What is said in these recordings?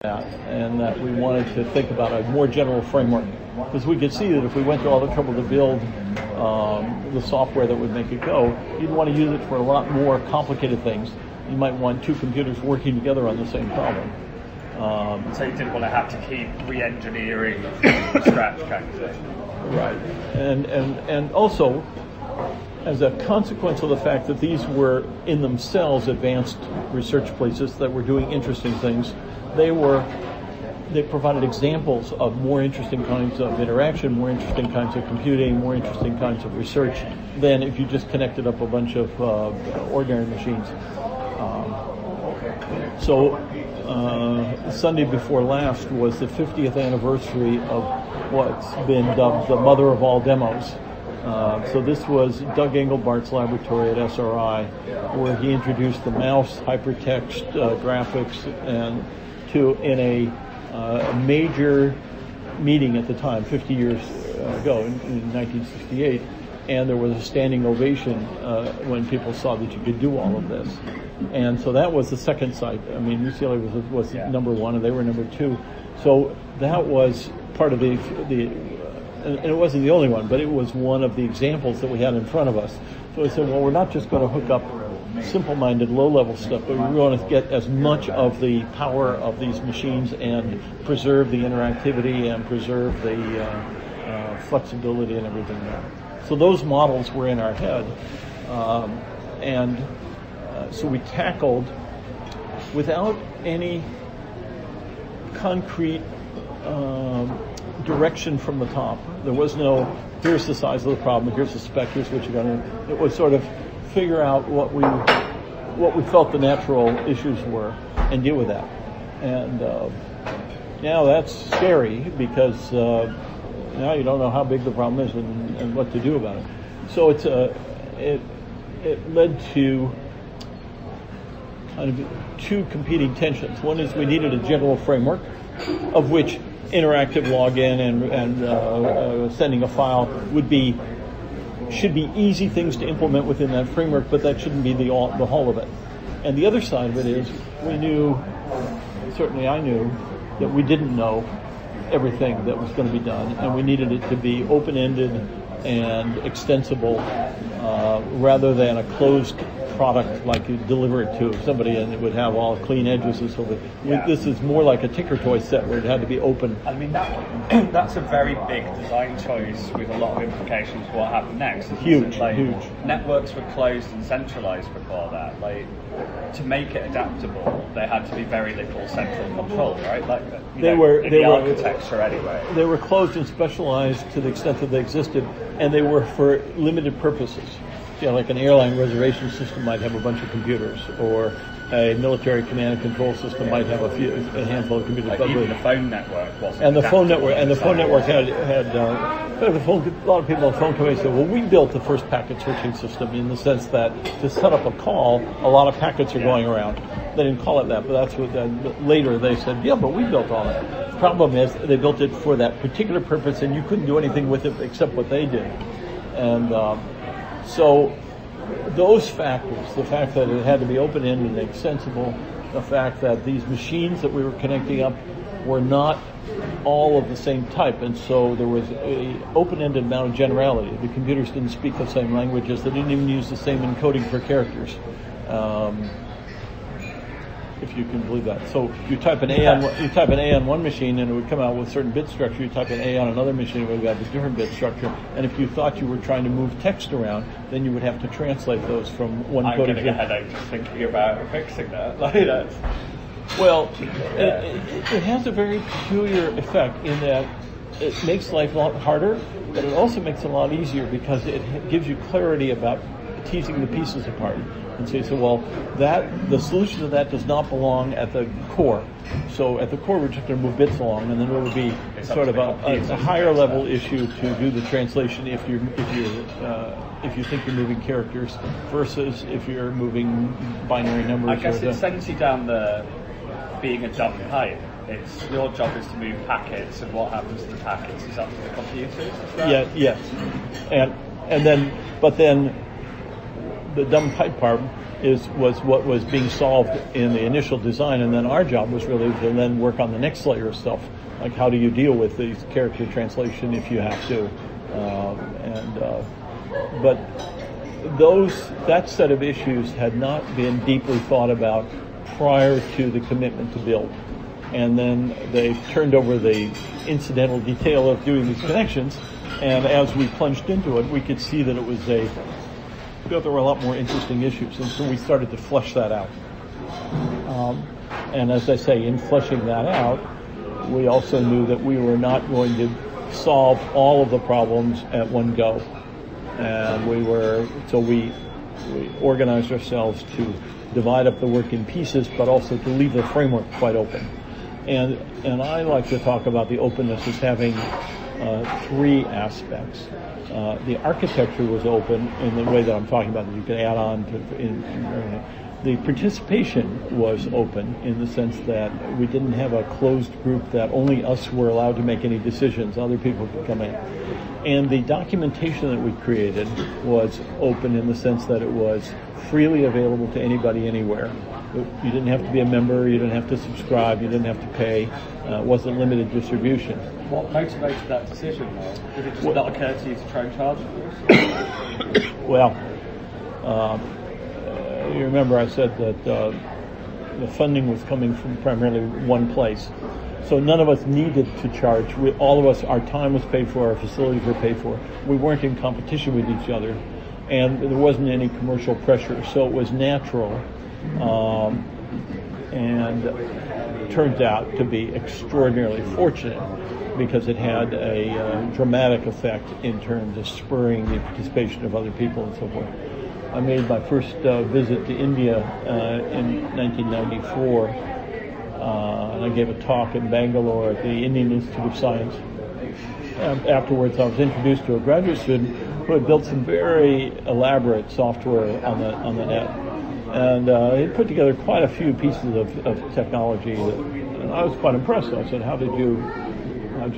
that, and that we wanted to think about a more general framework, because we could see that if we went through all the trouble to build the software that would make it go, you'd want to use it for a lot more complicated things. You might want two computers working together on the same problem. So you didn't want to have to keep re-engineering from scratch kind of thing. Right. And also, as a consequence of the fact that these were in themselves advanced research places that were doing interesting things, they provided examples of more interesting kinds of interaction, more interesting kinds of computing, more interesting kinds of research than if you just connected up a bunch of ordinary machines. So Sunday before last was the 50th anniversary of what's been dubbed the mother of all demos. So this was Doug Engelbart's laboratory at SRI, where he introduced the mouse, hypertext, graphics, and in a major meeting at the time, 50 years ago, in 1968, and there was a standing ovation when people saw that you could do all of this. And so that was the second site. I mean, UCLA was number one, and they were number two. So that was part of the and it wasn't the only one, but it was one of the examples that we had in front of us. So we said, well, we're not just going to hook up simple-minded, low-level stuff, but we want to get as much of the power of these machines and preserve the interactivity and preserve the flexibility and everything there. So those models were in our head, so we tackled, without any concrete direction from the top. There was no, here's the size of the problem, here's the spec, here's what you're going to. It was sort of figure out what we felt the natural issues were and deal with that. And now that's scary, because now you don't know how big the problem is and what to do about it. So it led to kind of two competing tensions. One is we needed a general framework, of which interactive login and sending a file should be easy things to implement within that framework, but that shouldn't be the whole of it. And the other side of it is we knew, certainly I knew, that we didn't know everything that was going to be done, and we needed it to be open-ended and extensible rather than a closed product like you deliver it to somebody and it would have all clean edges and so forth. Yeah. This is more like a Tinker Toy set where it had to be open. I mean, that's a very big design choice with a lot of implications for what happened next. Huge. Networks were closed and centralized before that. Like, to make it adaptable, there had to be very little central control, right? Like, they were architecture anyway. They were closed and specialized to the extent that they existed, and they were for limited purposes. You know, like an airline reservation system might have a bunch of computers, or a military command and control system might have a handful of computers. Like even the phone network wasn't. And the phone network had a lot of people on the phone companies said, well, we built the first packet switching system in the sense that to set up a call, a lot of packets are going around. They didn't call it that, but that's what later they said, yeah, but we built all that. The problem is they built it for that particular purpose, and you couldn't do anything with it except what they did. And so those factors, the fact that it had to be open-ended and extensible, the fact that these machines that we were connecting up were not all of the same type, and so there was an open-ended amount of generality. The computers didn't speak the same languages. They didn't even use the same encoding for characters, if you can believe that. So you type an A on one machine and it would come out with a certain bit structure. You type an A on another machine, it would have a different bit structure. And if you thought you were trying to move text around, then you would have to translate those from one coding. I'm getting a headache just thinking about fixing that. Like that. Well, it has a very peculiar effect in that it makes life a lot harder, but it also makes it a lot easier because it gives you clarity about teasing the pieces apart. And so you say, well, the solution to that does not belong at the core. So at the core, we're just going to move bits along, and then it would be sort of a higher level issue to do the translation if you think you're moving characters versus if you're moving binary numbers. I guess it sends you down the being a dumb pipe. It's your job is to move packets, and what happens to the packets is up to the computers. Yes, but then the dumb pipe part was what was being solved in the initial design, and then our job was really to then work on the next layer of stuff, like how do you deal with these character translation if you have to, but that set of issues had not been deeply thought about prior to the commitment to build. And then they turned over the incidental detail of doing these connections, and as we plunged into it, we could see that there were a lot more interesting issues, and so we started to flesh that out. And as I say, in fleshing that out, we also knew that we were not going to solve all of the problems at one go. And we organized ourselves to divide up the work in pieces, but also to leave the framework quite open. And I like to talk about the openness as having three aspects. The architecture was open in the way that I'm talking about, that you can add on to. The participation was open in the sense that we didn't have a closed group that only us were allowed to make any decisions. Other people could come in. And the documentation that we created was open in the sense that it was freely available to anybody anywhere. You didn't have to be a member, you didn't have to subscribe, you didn't have to pay. It wasn't limited distribution. What motivated that decision, though? Did it just not occur to you to try and charge for this? Well, you remember I said that the funding was coming from primarily one place. So none of us needed to charge. All of us, our time was paid for, our facilities were paid for. We weren't in competition with each other, and there wasn't any commercial pressure. So it was natural, and turned out to be extraordinarily fortunate because it had a dramatic effect in terms of spurring the participation of other people and so forth. I made my first visit to India in 1994, and I gave a talk in Bangalore at the Indian Institute of Science. And afterwards, I was introduced to a graduate student who had built some very elaborate software on the net, and he put together quite a few pieces of technology, and I was quite impressed. I said, "How'd you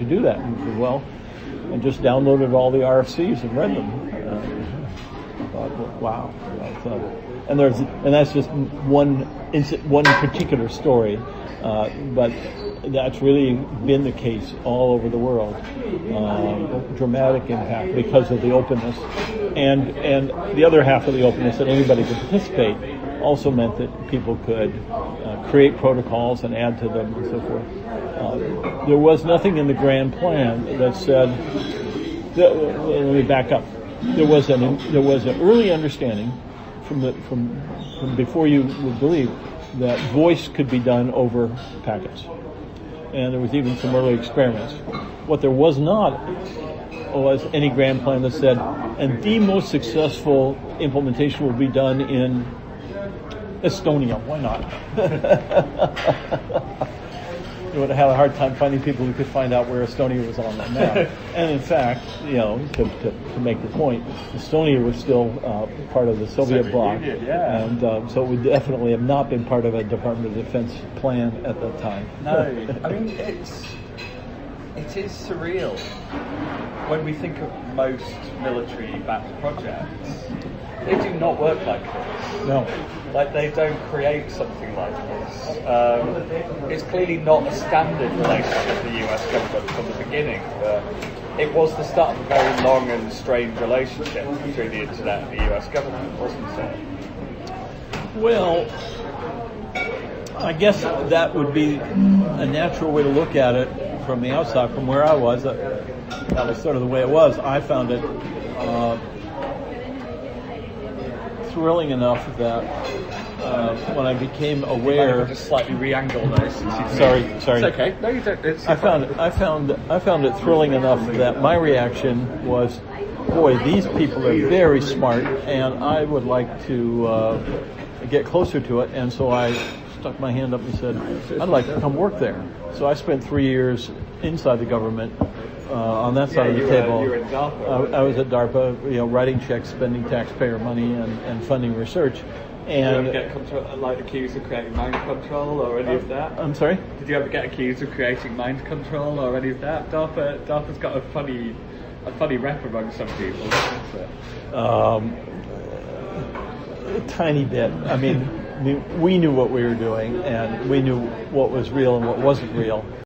do that?" And he said, "Well, I just downloaded all the RFCs and read them." I thought, wow, and that's just one particular story, but that's really been the case all over the world. Dramatic impact because of the openness, and the other half of the openness, that anybody could participate, also meant that people could create protocols and add to them and so forth. There was nothing in the grand plan that said. Let me back up. There was an early understanding from before you would believe that voice could be done over packets, and there was even some early experiments. What there was not was any grand plan that said, and the most successful implementation will be done in Estonia. Why not? You would have had a hard time finding people who could find out where Estonia was on that map. And in fact, to make the point, Estonia was still part of the Soviet bloc, and so it would definitely have not been part of a Department of Defense plan at that time. No, I mean it is surreal when we think of most military-backed projects. They do not work like this. No. Like, they don't create something like this. It's clearly not a standard relationship with the US government from the beginning, but it was the start of a very long and strange relationship between the internet and the US government, wasn't it? Well, I guess that would be a natural way to look at it from the outside, from where I was. That was sort of the way it was. I found it thrilling enough that when I became aware, just slightly re-angle those. Sorry. It's okay. No, you don't. I found it thrilling enough that my reaction was, boy, these people are very smart, and I would like to get closer to it. And so I stuck my hand up and said, I'd like to come work there. So I spent 3 years inside the government. On that side of the table, you were at DARPA. I was at DARPA, writing checks, spending taxpayer money, and funding research. And did you ever get accused of creating mind control or any of that? I'm sorry? Did you ever get accused of creating mind control or any of that? DARPA's got a funny rep among some people, isn't it? a tiny bit. I mean, we knew what we were doing, and we knew what was real and what wasn't real.